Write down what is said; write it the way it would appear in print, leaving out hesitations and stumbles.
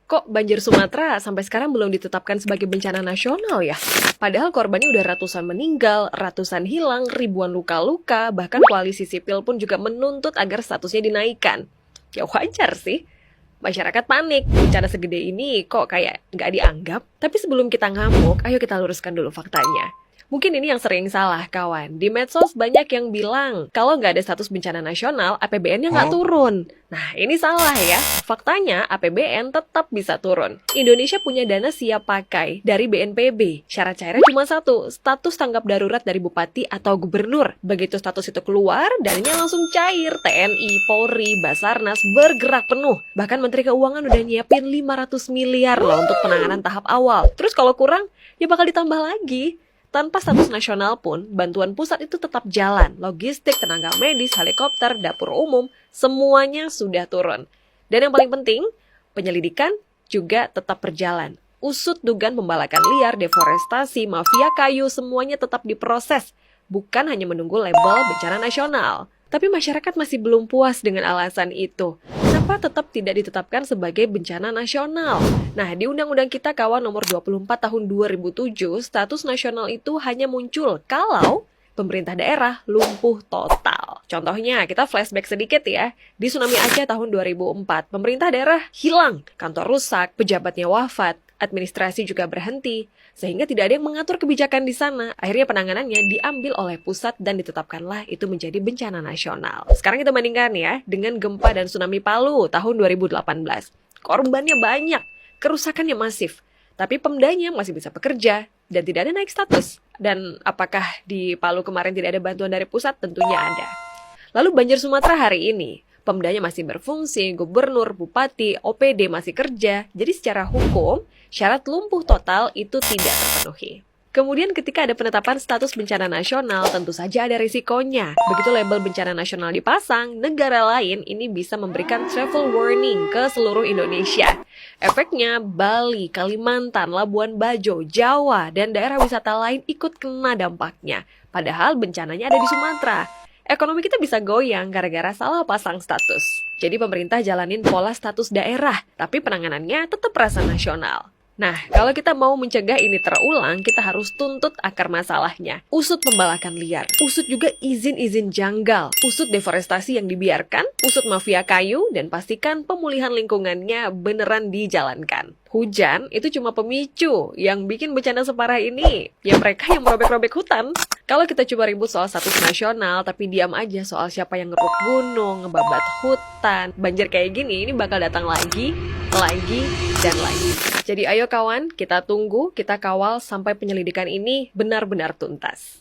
Kok banjir Sumatera sampai sekarang belum ditetapkan sebagai bencana nasional ya? Padahal korbannya udah ratusan meninggal, ratusan hilang, ribuan luka-luka, bahkan koalisi sipil pun juga menuntut agar statusnya dinaikkan. Ya wajar sih. Masyarakat panik, bencana segede ini kok kayak nggak dianggap? Tapi sebelum kita ngamuk, ayo kita luruskan dulu faktanya. Mungkin ini yang sering salah, kawan. Di medsos banyak yang bilang, kalau nggak ada status bencana nasional, APBN-nya nggak turun. Nah, ini salah ya. Faktanya, APBN tetap bisa turun. Indonesia punya dana siap pakai dari BNPB. Syarat cairnya cuma satu, status tanggap darurat dari bupati atau gubernur. Begitu status itu keluar, dananya langsung cair. TNI, Polri, Basarnas bergerak penuh. Bahkan Menteri Keuangan udah nyiapin 500 miliar loh untuk penanganan tahap awal. Terus kalau kurang, ya bakal ditambah lagi. Tanpa status nasional pun, bantuan pusat itu tetap jalan. Logistik, tenaga medis, helikopter, dapur umum, semuanya sudah turun. Dan yang paling penting, penyelidikan juga tetap berjalan. Usut dugaan pembalakan liar, deforestasi, mafia kayu, semuanya tetap diproses. Bukan hanya menunggu label bencana nasional. Tapi masyarakat masih belum puas dengan alasan itu. Kenapa tetap tidak ditetapkan sebagai bencana nasional? Nah, di Undang-Undang Kita Kawan nomor 24 tahun 2007, status nasional itu hanya muncul kalau pemerintah daerah lumpuh total. Contohnya, kita flashback sedikit ya. Di tsunami Aceh tahun 2004, pemerintah daerah hilang, kantor rusak, pejabatnya wafat, administrasi juga berhenti, sehingga tidak ada yang mengatur kebijakan di sana. Akhirnya penanganannya diambil oleh pusat dan ditetapkanlah itu menjadi bencana nasional. Sekarang kita bandingkan ya dengan gempa dan tsunami Palu tahun 2018. Korbannya banyak, kerusakannya masif, tapi Pemdanya masih bisa bekerja dan tidak ada naik status. Dan apakah di Palu kemarin tidak ada bantuan dari pusat? Tentunya ada. Lalu banjir Sumatera hari ini, Pemdanya masih berfungsi, gubernur, bupati, OPD masih kerja. Jadi secara hukum, syarat lumpuh total itu tidak terpenuhi. Kemudian ketika ada penetapan status bencana nasional, tentu saja ada risikonya. Begitu label bencana nasional dipasang, negara lain ini bisa memberikan travel warning ke seluruh Indonesia. Efeknya, Bali, Kalimantan, Labuan Bajo, Jawa, dan daerah wisata lain ikut kena dampaknya. Padahal bencananya ada di Sumatera. Ekonomi kita bisa goyang gara-gara salah pasang status. Jadi pemerintah jalanin pola status daerah, tapi penanganannya tetap rasa nasional. Nah, kalau kita mau mencegah ini terulang, kita harus tuntut akar masalahnya. Usut pembalakan liar, usut juga izin-izin janggal, usut deforestasi yang dibiarkan, usut mafia kayu, dan pastikan pemulihan lingkungannya beneran dijalankan. Hujan itu cuma pemicu, yang bikin bencana separah ini, ya mereka yang merobek-robek hutan. Kalau kita coba ribut soal status nasional, tapi diam aja soal siapa yang ngeruk gunung, ngebabat hutan, banjir kayak gini, ini bakal datang lagi, dan lagi. Jadi ayo kawan, kita tunggu, kita kawal sampai penyelidikan ini benar-benar tuntas.